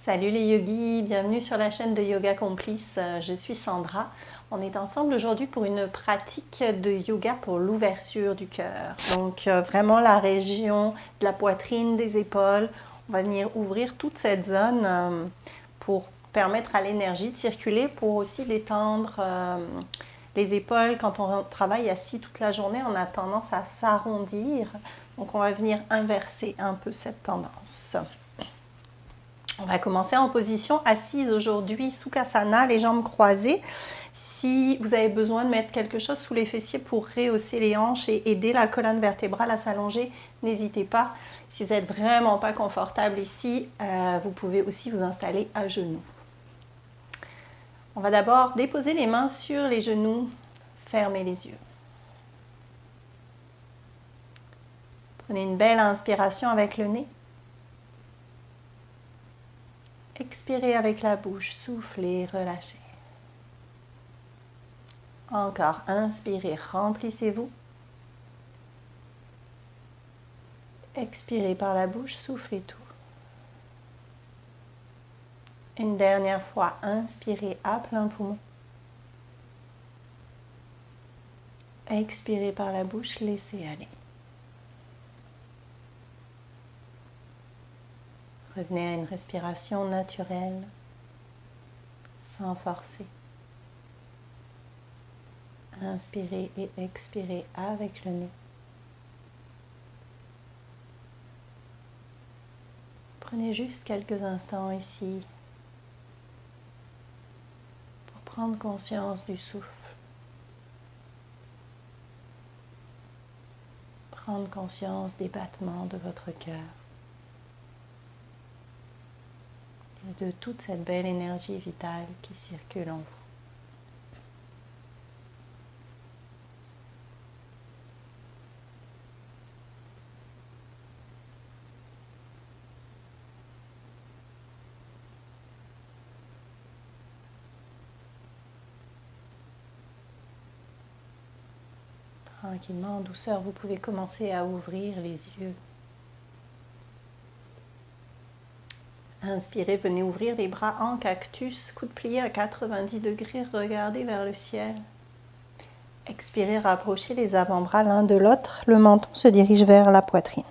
Salut les yogis, bienvenue sur la chaîne de Yoga Complice, je suis Sandra. On est ensemble aujourd'hui pour une pratique de yoga pour l'ouverture du cœur. Donc vraiment la région de la poitrine, des épaules, on va venir ouvrir toute cette zone pour permettre à l'énergie de circuler, pour aussi détendre les épaules. Quand on travaille assis toute la journée, on a tendance à s'arrondir. Donc on va venir inverser un peu cette tendance. On va commencer en position assise aujourd'hui, Sukhasana, les jambes croisées. Si vous avez besoin de mettre quelque chose sous les fessiers pour rehausser les hanches et aider la colonne vertébrale à s'allonger, n'hésitez pas. Si vous n'êtes vraiment pas confortable ici, vous pouvez aussi vous installer à genoux. On va d'abord déposer les mains sur les genoux, fermer les yeux. Prenez une belle inspiration avec le nez. Expirez avec la bouche, soufflez, relâchez. Encore, inspirez, remplissez-vous. Expirez par la bouche, soufflez tout. Une dernière fois, inspirez à plein poumon. Expirez par la bouche, laissez aller. Revenez à une respiration naturelle, sans forcer. Inspirez et expirez avec le nez. Prenez juste quelques instants ici pour prendre conscience du souffle. Prendre conscience des battements de votre cœur. Et de toute cette belle énergie vitale qui circule en vous. Tranquillement, en douceur, vous pouvez commencer à ouvrir les yeux. Inspirez, venez ouvrir les bras en cactus, coude plié à 90 degrés, regardez vers le ciel. Expirez, rapprochez les avant-bras l'un de l'autre, le menton se dirige vers la poitrine.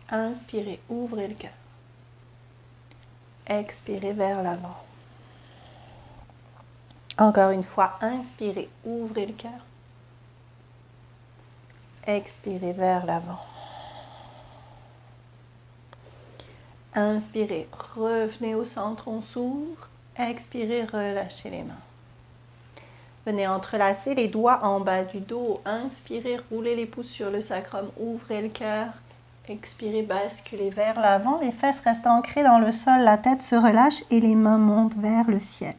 Inspirez, ouvrez le cœur. Expirez vers l'avant. Encore une fois, inspirez, ouvrez le cœur. Expirez vers l'avant. Inspirez, revenez au centre, on s'ouvre. Expirez, relâchez les mains. Venez entrelacer les doigts en bas du dos. Inspirez, roulez les pouces sur le sacrum, ouvrez le cœur. Expirez, basculez vers l'avant. Les fesses restent ancrées dans le sol, la tête se relâche et les mains montent vers le ciel.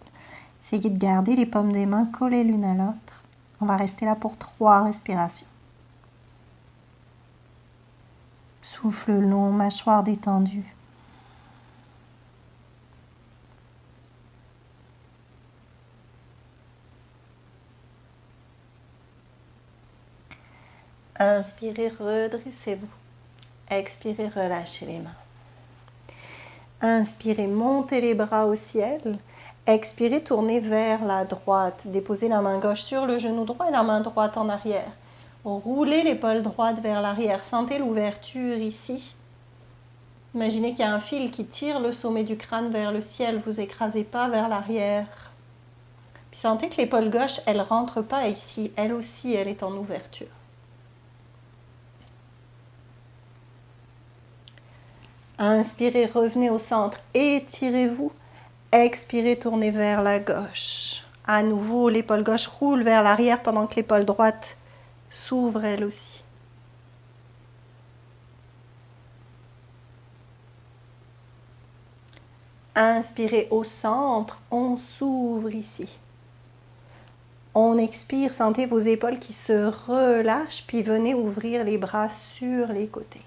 Essayez de garder les paumes des mains collées l'une à l'autre. On va rester là pour 3 respirations. Souffle long, mâchoire détendue. Inspirez, redressez-vous. Expirez, relâchez les mains. Inspirez, montez les bras au ciel. Expirez, tournez vers la droite. Déposez la main gauche sur le genou droit et la main droite en arrière. Roulez l'épaule droite vers l'arrière. Sentez l'ouverture ici. Imaginez qu'il y a un fil qui tire le sommet du crâne vers le ciel. Vous écrasez pas vers l'arrière. Puis sentez que l'épaule gauche, elle rentre pas ici. Elle aussi, elle est en ouverture. Inspirez, revenez au centre, étirez-vous. Expirez, tournez vers la gauche. À nouveau, l'épaule gauche roule vers l'arrière pendant que l'épaule droite s'ouvre elle aussi. Inspirez au centre, on s'ouvre ici. On expire, sentez vos épaules qui se relâchent, puis venez ouvrir les bras sur les côtés.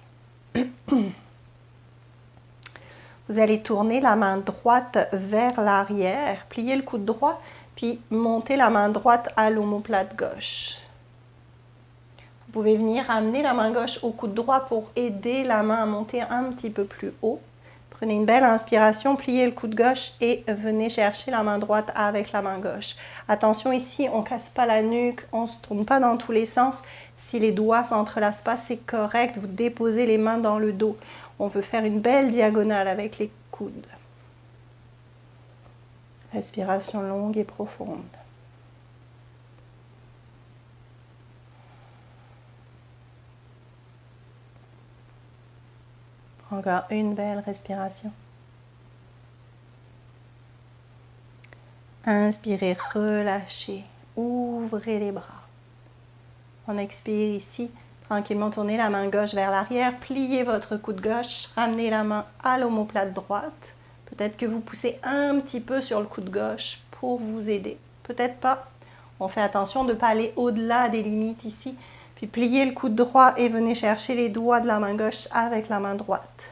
Vous allez tourner la main droite vers l'arrière, plier le coude droit, puis monter la main droite à l'omoplate gauche. Vous pouvez venir amener la main gauche au coude droit pour aider la main à monter un petit peu plus haut. Prenez une belle inspiration, pliez le coude gauche et venez chercher la main droite avec la main gauche. Attention ici, on ne casse pas la nuque, on ne se tourne pas dans tous les sens. Si les doigts ne s'entrelacent pas, c'est correct. Vous déposez les mains dans le dos. On veut faire une belle diagonale avec les coudes. Respiration longue et profonde. Encore une belle respiration. Inspirez, relâchez, ouvrez les bras. On expire ici, tranquillement tournez la main gauche vers l'arrière, pliez votre coude gauche, ramenez la main à l'omoplate droite. Peut-être que vous poussez un petit peu sur le coude gauche pour vous aider. Peut-être pas. On fait attention de ne pas aller au-delà des limites ici. Puis pliez le coude droit et venez chercher les doigts de la main gauche avec la main droite.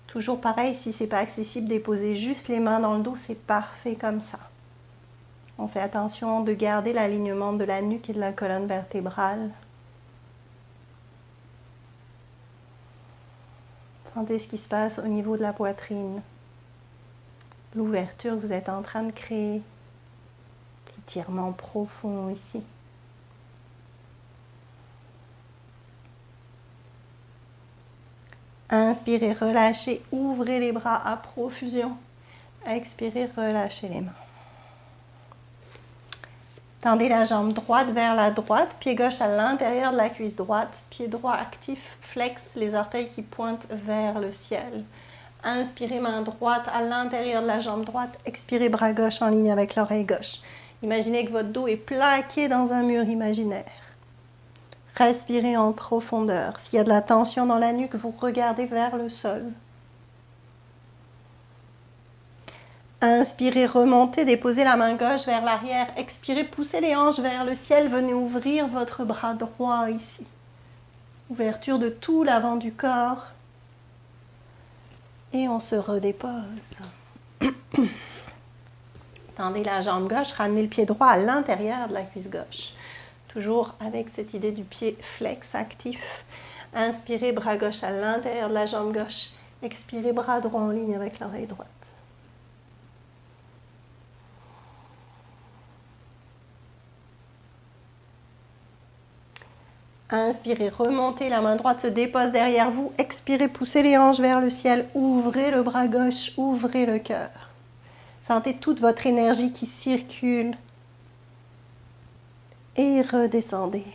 Toujours pareil, si ce n'est pas accessible, déposez juste les mains dans le dos, c'est parfait comme ça. On fait attention de garder l'alignement de la nuque et de la colonne vertébrale. Sentez ce qui se passe au niveau de la poitrine. L'ouverture que vous êtes en train de créer. L'étirement profond ici. Inspirez, relâchez, ouvrez les bras à profusion. Expirez, relâchez les mains. Tendez la jambe droite vers la droite, pied gauche à l'intérieur de la cuisse droite, pied droit actif, flex, les orteils qui pointent vers le ciel. Inspirez, main droite à l'intérieur de la jambe droite, expirez, bras gauche en ligne avec l'oreille gauche. Imaginez que votre dos est plaqué dans un mur imaginaire. Respirez en profondeur. S'il y a de la tension dans la nuque, vous regardez vers le sol. Inspirez, remontez, déposez la main gauche vers l'arrière. Expirez, poussez les hanches vers le ciel. Venez ouvrir votre bras droit ici. Ouverture de tout l'avant du corps. Et on se redépose. Tendez la jambe gauche, ramenez le pied droit à l'intérieur de la cuisse gauche. Toujours avec cette idée du pied flex actif. Inspirez, bras gauche à l'intérieur de la jambe gauche. Expirez, bras droit en ligne avec l'oreille droite. Inspirez, remontez, la main droite se dépose derrière vous. Expirez, poussez les hanches vers le ciel. Ouvrez le bras gauche, ouvrez le cœur. Sentez toute votre énergie qui circule. Et redescendez.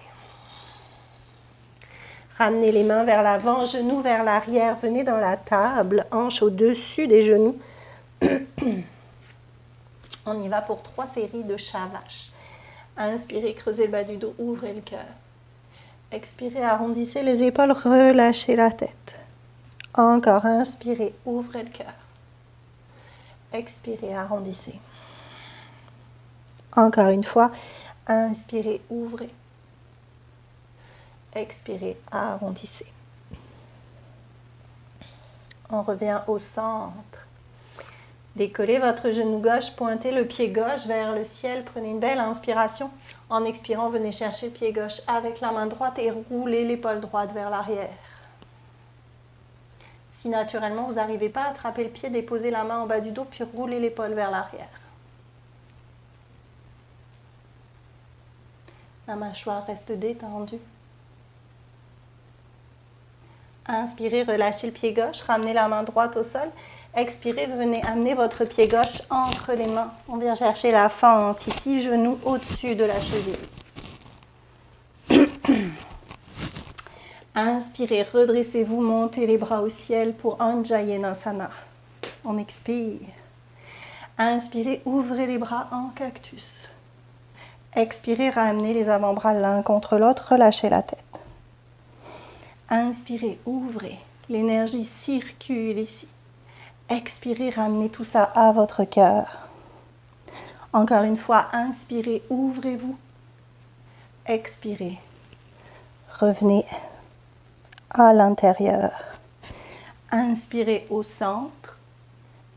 Ramenez les mains vers l'avant, genoux vers l'arrière. Venez dans la table, hanches au-dessus des genoux. On y va pour 3 séries de chat-vache. Inspirez, creusez le bas du dos, ouvrez le cœur. Expirez, arrondissez les épaules, relâchez la tête. Encore, inspirez, ouvrez le cœur. Expirez, arrondissez. Encore une fois, inspirez, ouvrez. Expirez, arrondissez. On revient au centre. Décollez votre genou gauche, pointez le pied gauche vers le ciel. Prenez une belle inspiration. En expirant, venez chercher le pied gauche avec la main droite et roulez l'épaule droite vers l'arrière. Si naturellement vous n'arrivez pas à attraper le pied, déposez la main en bas du dos puis roulez l'épaule vers l'arrière. La mâchoire reste détendue. Inspirez, relâchez le pied gauche, ramenez la main droite au sol. Expirez, venez amener votre pied gauche entre les mains. On vient chercher la fente ici, genou au-dessus de la cheville. Inspirez, redressez-vous, montez les bras au ciel pour Anjayenasana. On expire. Inspirez, ouvrez les bras en cactus. Expirez, ramenez les avant-bras l'un contre l'autre, relâchez la tête. Inspirez, ouvrez. L'énergie circule ici. Expirez, ramenez tout ça à votre cœur. Encore une fois, inspirez, ouvrez-vous. Expirez. Revenez à l'intérieur. Inspirez au centre.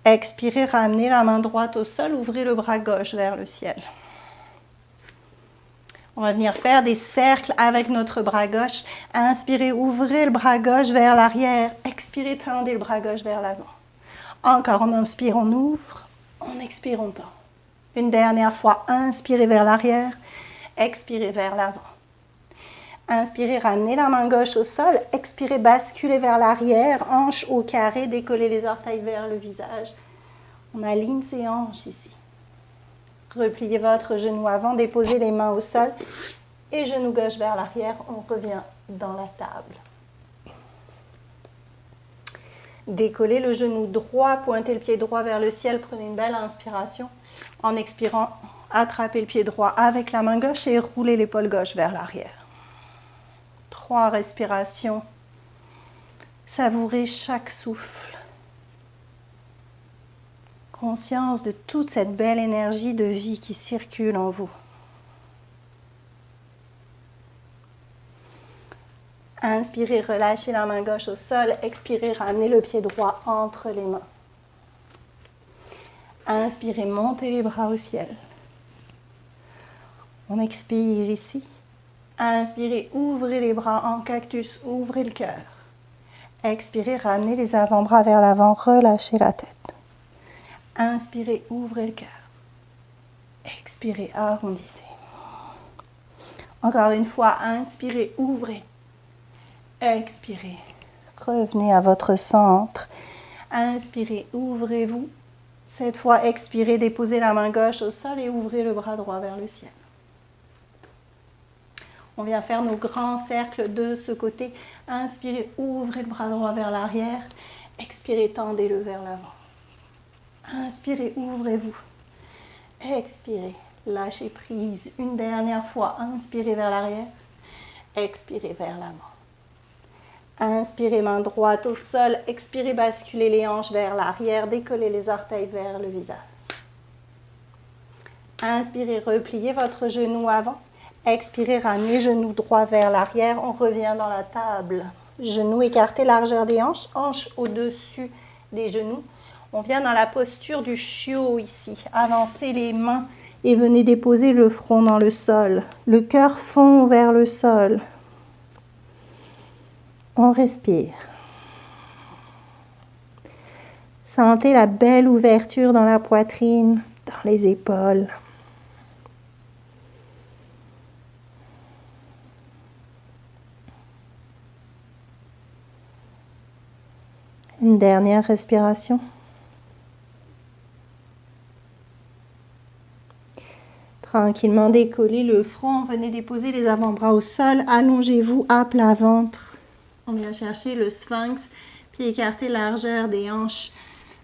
Expirez, ramenez la main droite au sol, ouvrez le bras gauche vers le ciel. On va venir faire des cercles avec notre bras gauche. Inspirez, ouvrez le bras gauche vers l'arrière. Expirez, tendez le bras gauche vers l'avant. Encore, on inspire, on ouvre. On expire, on tend. Une dernière fois, inspirez vers l'arrière. Expirez vers l'avant. Inspirez, ramenez la main gauche au sol. Expirez, basculez vers l'arrière. Hanches au carré, décollez les orteils vers le visage. On aligne ses hanches ici. Repliez votre genou avant, déposez les mains au sol. Et genou gauche vers l'arrière, on revient dans la table. Décollez le genou droit, pointez le pied droit vers le ciel, prenez une belle inspiration. En expirant, attrapez le pied droit avec la main gauche et roulez l'épaule gauche vers l'arrière. 3 respirations. Savourez chaque souffle. Conscience de toute cette belle énergie de vie qui circule en vous. Inspirez, relâchez la main gauche au sol. Expirez, ramenez le pied droit entre les mains. Inspirez, montez les bras au ciel. On expire ici. Inspirez, ouvrez les bras en cactus, ouvrez le cœur. Expirez, ramenez les avant-bras vers l'avant, relâchez la tête. Inspirez, ouvrez le cœur. Expirez, arrondissez. Encore une fois, inspirez, ouvrez. Expirez, revenez à votre centre. Inspirez, ouvrez-vous. Cette fois, expirez, déposez la main gauche au sol et ouvrez le bras droit vers le ciel. On vient faire nos grands cercles de ce côté. Inspirez, ouvrez le bras droit vers l'arrière. Expirez, tendez-le vers l'avant. Inspirez, ouvrez-vous. Expirez, lâchez prise. Une dernière fois, inspirez vers l'arrière. Expirez vers l'avant. Inspirez, main droite au sol. Expirez, basculez les hanches vers l'arrière. Décollez les orteils vers le visage. Inspirez, repliez votre genou avant. Expirez, ramenez genou droit vers l'arrière. On revient dans la table. Genoux écartés, largeur des hanches. Hanches au-dessus des genoux. On vient dans la posture du chiot ici. Avancez les mains et venez déposer le front dans le sol. Le cœur fond vers le sol. On respire. Sentez la belle ouverture dans la poitrine, dans les épaules. Une dernière respiration. Tranquillement décollez le front, venez déposer les avant-bras au sol, allongez-vous à plat ventre. On vient chercher le sphinx, pied écarté, largeur des hanches,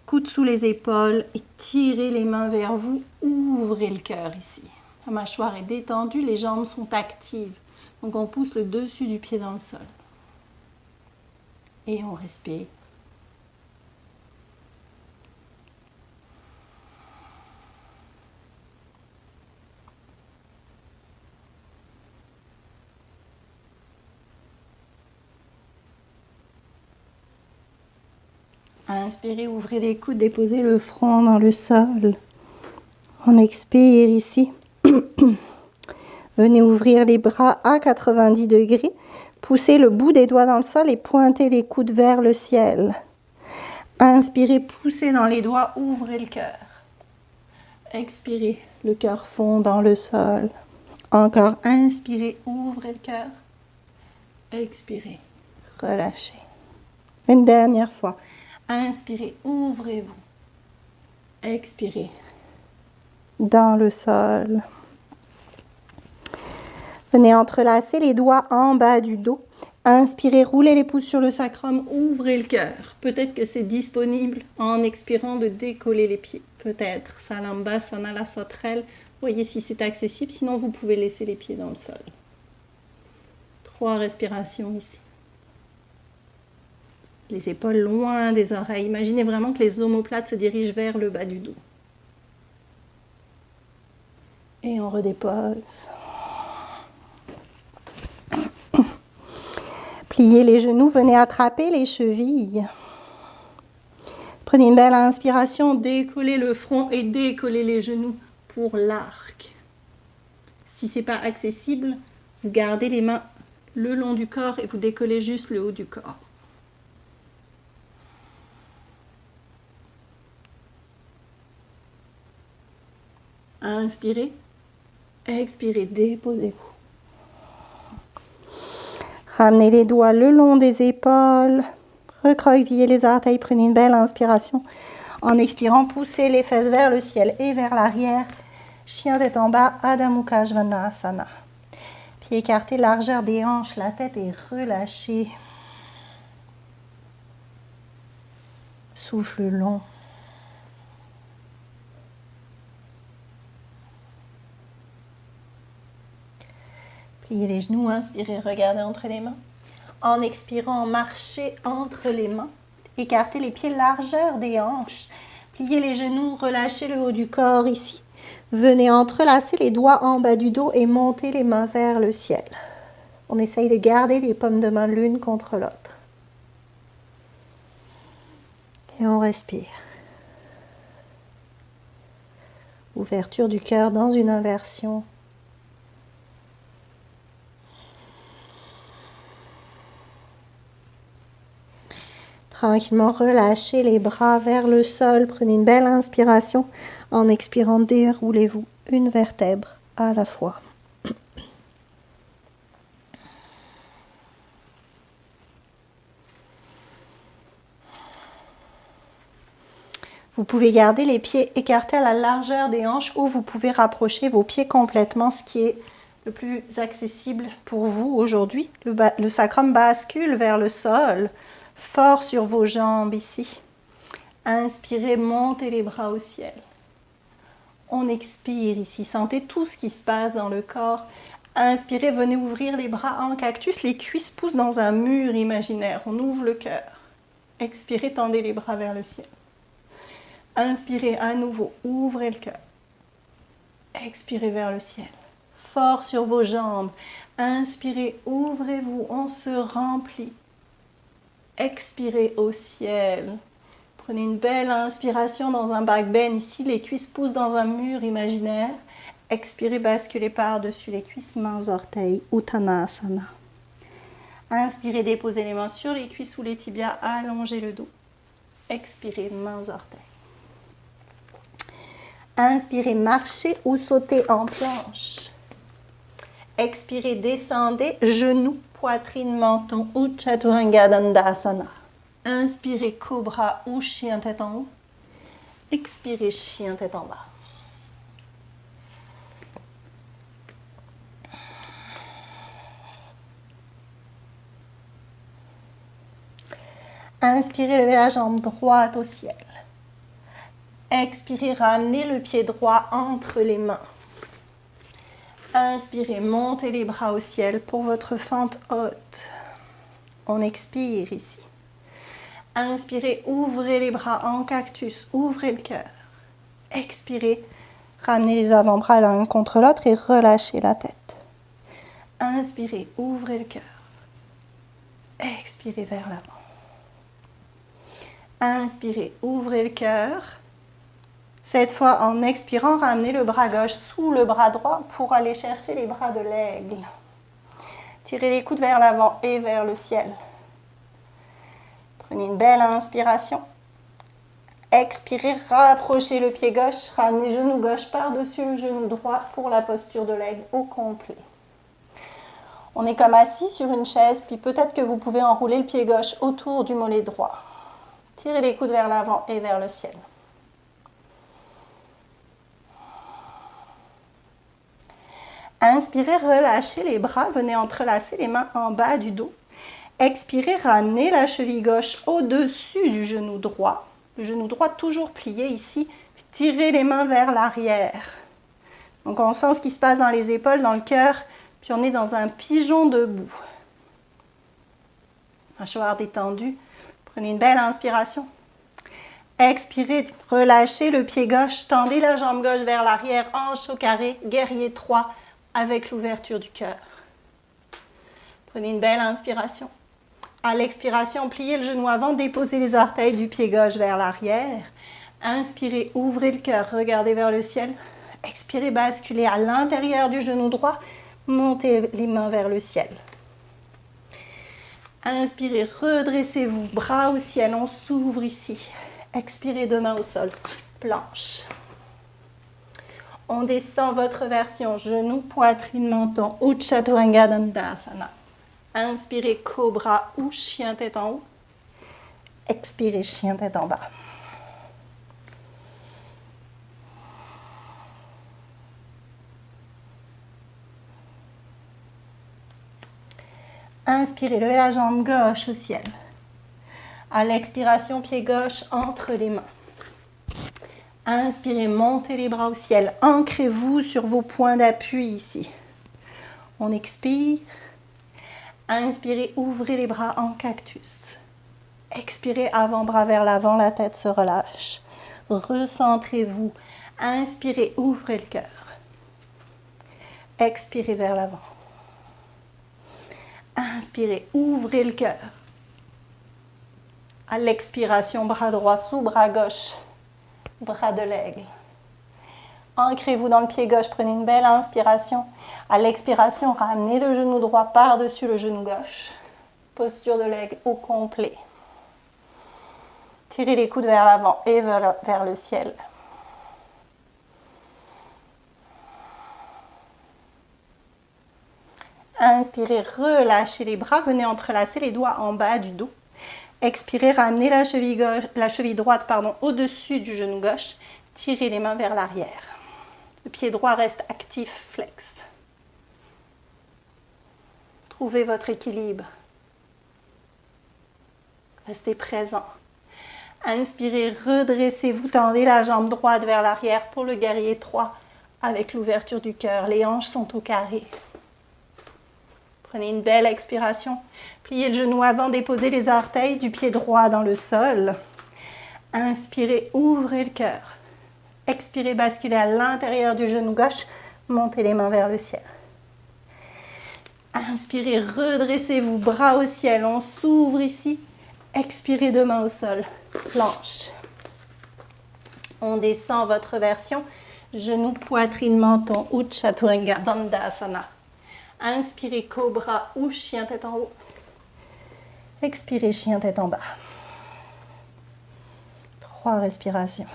coude sous les épaules et tirez les mains vers vous, ouvrez le cœur ici. La mâchoire est détendue, les jambes sont actives. Donc on pousse le dessus du pied dans le sol. Et on respire. Inspirez, ouvrez les coudes, déposez le front dans le sol. On expire ici. Venez ouvrir les bras à 90 degrés. Poussez le bout des doigts dans le sol et pointez les coudes vers le ciel. Inspirez, poussez dans les doigts, ouvrez le cœur. Expirez, le cœur fond dans le sol. Encore, inspirez, ouvrez le cœur. Expirez, relâchez. Une dernière fois. Inspirez, ouvrez-vous. Expirez. Dans le sol. Venez entrelacer les doigts en bas du dos. Inspirez, roulez les pouces sur le sacrum, ouvrez le cœur. Peut-être que c'est disponible en expirant de décoller les pieds. Peut-être. Salambassana la sauterelle. Voyez si c'est accessible, sinon vous pouvez laisser les pieds dans le sol. 3 respirations ici. Les épaules loin des oreilles. Imaginez vraiment que les omoplates se dirigent vers le bas du dos. Et on redépose. Pliez les genoux, venez attraper les chevilles. Prenez une belle inspiration, décollez le front et décollez les genoux pour l'arc. Si ce n'est pas accessible, vous gardez les mains le long du corps et vous décollez juste le haut du corps. Inspirez. Expirez, déposez-vous. Ramenez les doigts le long des épaules. Recroquevillez les orteils. Prenez une belle inspiration. En expirant, poussez les fesses vers le ciel et vers l'arrière. Chien tête en bas, Adho Mukha Svanasana. Pieds écartés, largeur des hanches, la tête est relâchée. Souffle long. Pliez les genoux, inspirez, regardez entre les mains. En expirant, marchez entre les mains. Écartez les pieds, largeur des hanches. Pliez les genoux, relâchez le haut du corps ici. Venez entrelacer les doigts en bas du dos et montez les mains vers le ciel. On essaye de garder les paumes de main l'une contre l'autre. Et on respire. Ouverture du cœur dans une inversion. Tranquillement, relâchez les bras vers le sol. Prenez une belle inspiration. En expirant, déroulez-vous une vertèbre à la fois. Vous pouvez garder les pieds écartés à la largeur des hanches ou vous pouvez rapprocher vos pieds complètement, ce qui est le plus accessible pour vous aujourd'hui. Le sacrum bascule vers le sol. Fort sur vos jambes ici. Inspirez, montez les bras au ciel. On expire ici. Sentez tout ce qui se passe dans le corps. Inspirez, venez ouvrir les bras en cactus. Les cuisses poussent dans un mur imaginaire. On ouvre le cœur. Expirez, tendez les bras vers le ciel. Inspirez à nouveau, ouvrez le cœur. Expirez vers le ciel. Fort sur vos jambes. Inspirez, ouvrez-vous, on se remplit. Expirez au ciel. Prenez une belle inspiration dans un back bend. Ici, les cuisses poussent dans un mur imaginaire. Expirez, basculez par-dessus les cuisses, mains, orteils, Uttanasana. Inspirez, déposez les mains sur les cuisses ou les tibias, allongez le dos. Expirez, mains, orteils. Inspirez, marchez ou sautez en planche. Expirez, descendez, genoux, poitrine, menton, ou Chaturanga Dandasana. Inspirez, cobra ou chien tête en haut. Expirez, chien tête en bas. Inspirez, levez la jambe droite au ciel. Expirez, ramenez le pied droit entre les mains. Inspirez, montez les bras au ciel pour votre fente haute. On expire ici. Inspirez, ouvrez les bras en cactus, ouvrez le cœur. Expirez, ramenez les avant-bras l'un contre l'autre et relâchez la tête. Inspirez, ouvrez le cœur. Expirez vers l'avant. Inspirez, ouvrez le cœur. Cette fois, en expirant, ramenez le bras gauche sous le bras droit pour aller chercher les bras de l'aigle. Tirez les coudes vers l'avant et vers le ciel. Prenez une belle inspiration. Expirez, rapprochez le pied gauche, ramenez le genou gauche par-dessus le genou droit pour la posture de l'aigle au complet. On est comme assis sur une chaise, puis peut-être que vous pouvez enrouler le pied gauche autour du mollet droit. Tirez les coudes vers l'avant et vers le ciel. Inspirez, relâchez les bras, venez entrelacer les mains en bas du dos. Expirez, ramenez la cheville gauche au-dessus du genou droit. Le genou droit toujours plié ici. Tirez les mains vers l'arrière. Donc on sent ce qui se passe dans les épaules, dans le cœur, puis on est dans un pigeon debout. Mâchoire détendue. Prenez une belle inspiration. Expirez, relâchez le pied gauche, tendez la jambe gauche vers l'arrière, hanche au carré, guerrier 3 avec l'ouverture du cœur. Prenez une belle inspiration. À l'expiration, pliez le genou avant, déposez les orteils du pied gauche vers l'arrière. Inspirez, ouvrez le cœur, regardez vers le ciel. Expirez, basculez à l'intérieur du genou droit, montez les mains vers le ciel. Inspirez, redressez-vous, bras au ciel, on s'ouvre ici. Expirez, deux mains au sol, planche. On descend votre version, genoux, poitrine, menton, Utthita Chaturanga Dandasana. Inspirez, cobra ou chien tête en haut. Expirez, chien tête en bas. Inspirez, levez la jambe gauche au ciel. À l'expiration, pied gauche entre les mains. Inspirez, montez les bras au ciel. Ancrez-vous sur vos points d'appui ici. On expire. Inspirez, ouvrez les bras en cactus. Expirez, avant-bras vers l'avant, la tête se relâche. Recentrez-vous. Inspirez, ouvrez le cœur. Expirez vers l'avant. Inspirez, ouvrez le cœur. À l'expiration, bras droit sous bras gauche, bras de l'aigle. Ancrez-vous dans le pied gauche, prenez une belle inspiration. À l'expiration, ramenez le genou droit par-dessus le genou gauche. Posture de l'aigle au complet. Tirez les coudes vers l'avant et vers le ciel. Inspirez, relâchez les bras, venez entrelacer les doigts en bas du dos. Expirez, ramenez la cheville droite au-dessus du genou gauche. Tirez les mains vers l'arrière. Le pied droit reste actif, flex. Trouvez votre équilibre. Restez présent. Inspirez, redressez-vous, tendez la jambe droite vers l'arrière pour le guerrier 3 avec l'ouverture du cœur. Les hanches sont au carré. Prenez une belle expiration. Pliez le genou avant, déposez les orteils du pied droit dans le sol. Inspirez, ouvrez le cœur. Expirez, basculez à l'intérieur du genou gauche. Montez les mains vers le ciel. Inspirez, redressez-vous, bras au ciel. On s'ouvre ici. Expirez, deux mains au sol. Planche. On descend votre version. Genoux, poitrine, menton, Utthita Chaturanga Dandasana. Inspirez, cobra ou chien tête en haut. Expirez, chien tête en bas. 3 respirations.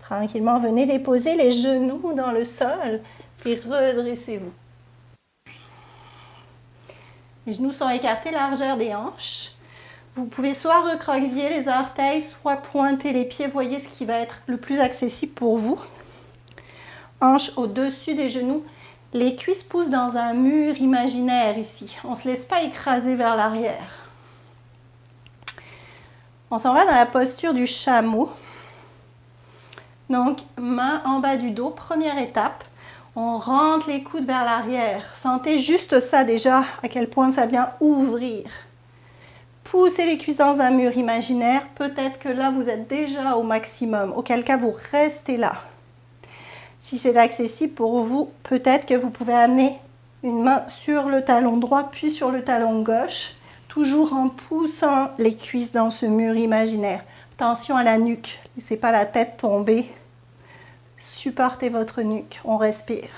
Tranquillement, venez déposer les genoux dans le sol et redressez-vous. Les genoux sont écartés, largeur des hanches. Vous pouvez soit recroqueviller les orteils, soit pointer les pieds. Voyez ce qui va être le plus accessible pour vous. Hanches au-dessus des genoux. Les cuisses poussent dans un mur imaginaire ici. On ne se laisse pas écraser vers l'arrière. On s'en va dans la posture du chameau. Donc, main en bas du dos, première étape. On rentre les coudes vers l'arrière. Sentez juste ça déjà, à quel point ça vient ouvrir. Poussez les cuisses dans un mur imaginaire. Peut-être que là, vous êtes déjà au maximum. Auquel cas, vous restez là. Si c'est accessible pour vous, peut-être que vous pouvez amener une main sur le talon droit, puis sur le talon gauche, toujours en poussant les cuisses dans ce mur imaginaire. Attention à la nuque. Laissez pas la tête tomber. Supportez votre nuque. On respire.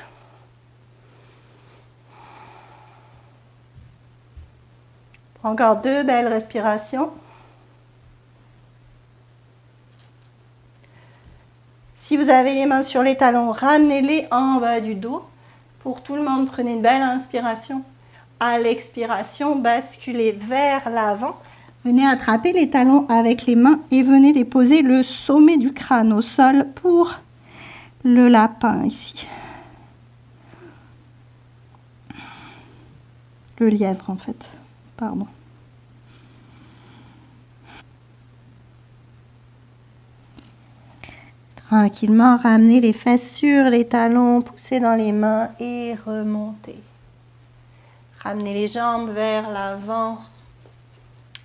Encore 2 belles respirations. Si vous avez les mains sur les talons, ramenez-les en bas du dos. Pour tout le monde, prenez une belle inspiration. À l'expiration, basculez vers l'avant. Venez attraper les talons avec les mains et venez déposer le sommet du crâne au sol pour le lapin ici. Le lièvre en fait, pardon. Tranquillement, ramenez les fesses sur les talons, poussez dans les mains et remontez. Ramenez les jambes vers l'avant.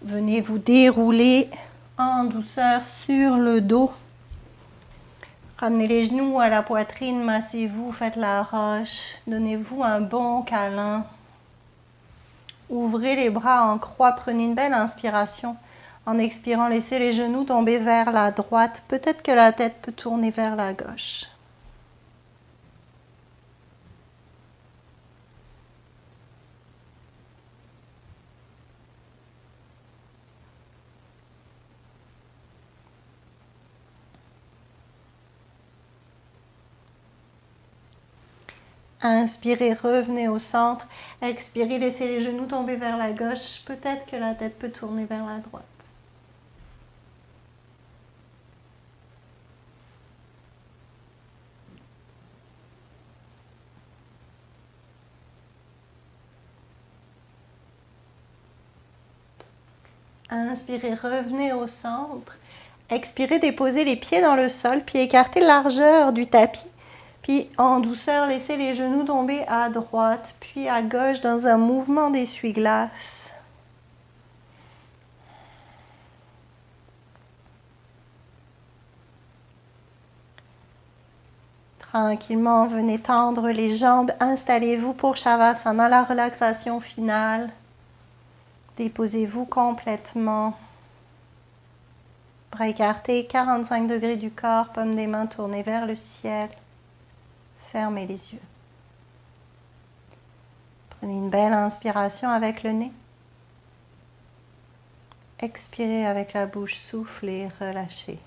Venez vous dérouler en douceur sur le dos. Ramenez les genoux à la poitrine, massez-vous, faites la roche. Donnez-vous un bon câlin. Ouvrez les bras en croix, prenez une belle inspiration. En expirant, laissez les genoux tomber vers la droite. Peut-être que la tête peut tourner vers la gauche. Inspirez, revenez au centre. Expirez, laissez les genoux tomber vers la gauche. Peut-être que la tête peut tourner vers la droite. Inspirez, revenez au centre. Expirez, déposez les pieds dans le sol, puis écartez largeur du tapis. Puis en douceur, laissez les genoux tomber à droite, puis à gauche dans un mouvement d'essuie-glace. Tranquillement, venez tendre les jambes. Installez-vous pour Shavasana, la relaxation finale. Déposez-vous complètement. Bras écartés, 45 degrés du corps, paume des mains tournées vers le ciel. Fermez les yeux. Prenez une belle inspiration avec le nez. Expirez avec la bouche, soufflez, relâchez.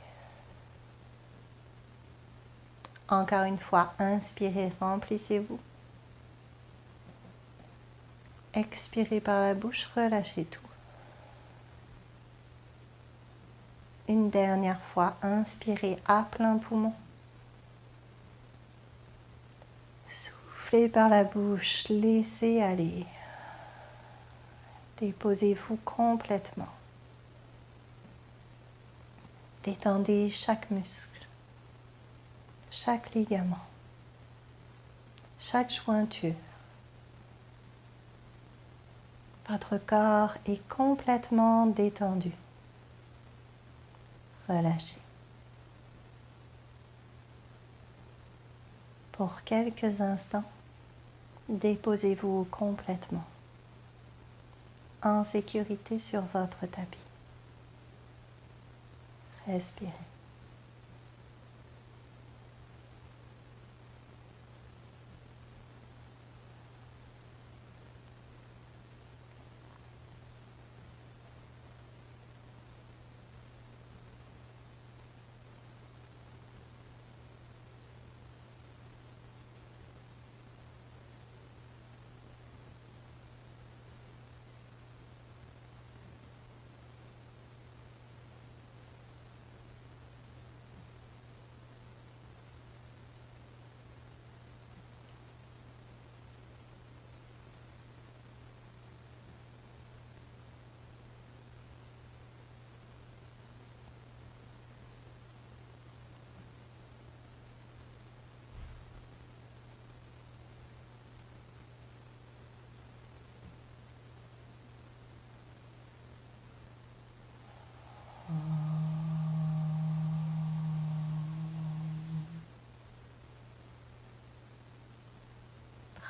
Encore une fois, inspirez, remplissez-vous. Expirez par la bouche, relâchez tout. Une dernière fois, inspirez à plein poumon. Soufflez par la bouche, laissez aller. Déposez-vous complètement. Détendez chaque muscle, chaque ligament, chaque jointure. Votre corps est complètement détendu. Relâchez. Pour quelques instants, déposez-vous complètement en sécurité sur votre tapis. Respirez.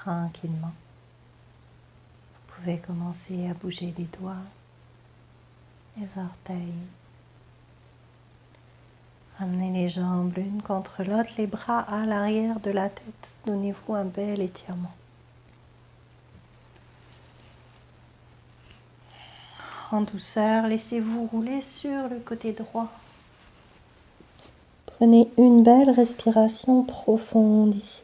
Tranquillement. Vous pouvez commencer à bouger les doigts, les orteils. Ramenez les jambes l'une contre l'autre, les bras à l'arrière de la tête. Donnez-vous un bel étirement. En douceur, laissez-vous rouler sur le côté droit. Prenez une belle respiration profonde ici.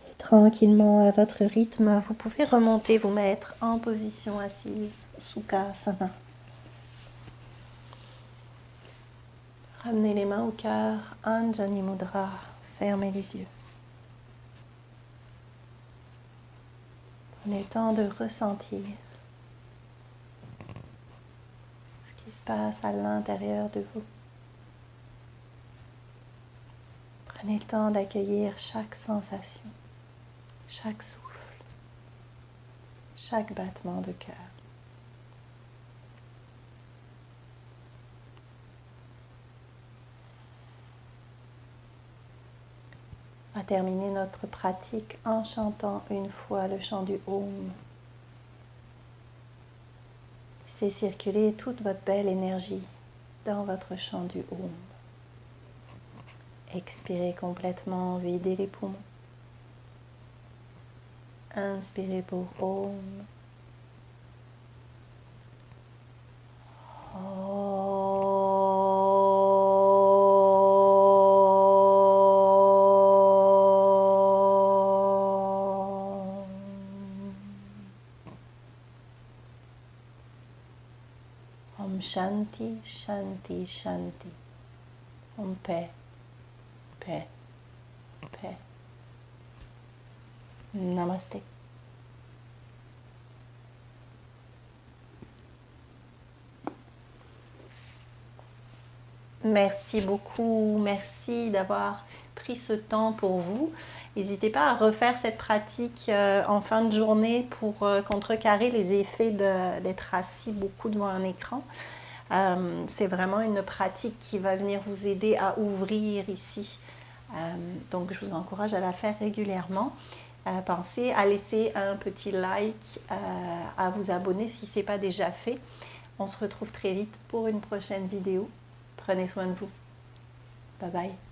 Et tranquillement, à votre rythme, vous pouvez remonter, vous mettre en position assise, Sukhasana. Ramenez les mains au cœur, Anjani Mudra, fermez les yeux. Prenez le temps de ressentir ce qui se passe à l'intérieur de vous. Prenez le temps d'accueillir chaque sensation, chaque souffle, chaque battement de cœur. On va terminer notre pratique en chantant une fois le chant du Om. Laissez circuler toute votre belle énergie dans votre chant du Om. Expirez complètement, videz les poumons. Inspirez pour Om. Om. Shanti, Shanti, Shanti. En paix, paix, paix. Namaste. Merci beaucoup, merci d'avoir pris ce temps pour vous. N'hésitez pas à refaire cette pratique en fin de journée pour contrecarrer les effets d'être assis beaucoup devant un écran. C'est vraiment une pratique qui va venir vous aider à ouvrir ici. Donc je vous encourage à la faire régulièrement. Pensez à laisser un petit like, à vous abonner si ce n'est pas déjà fait. On se retrouve très vite pour une prochaine vidéo. Prenez soin de vous. Bye bye.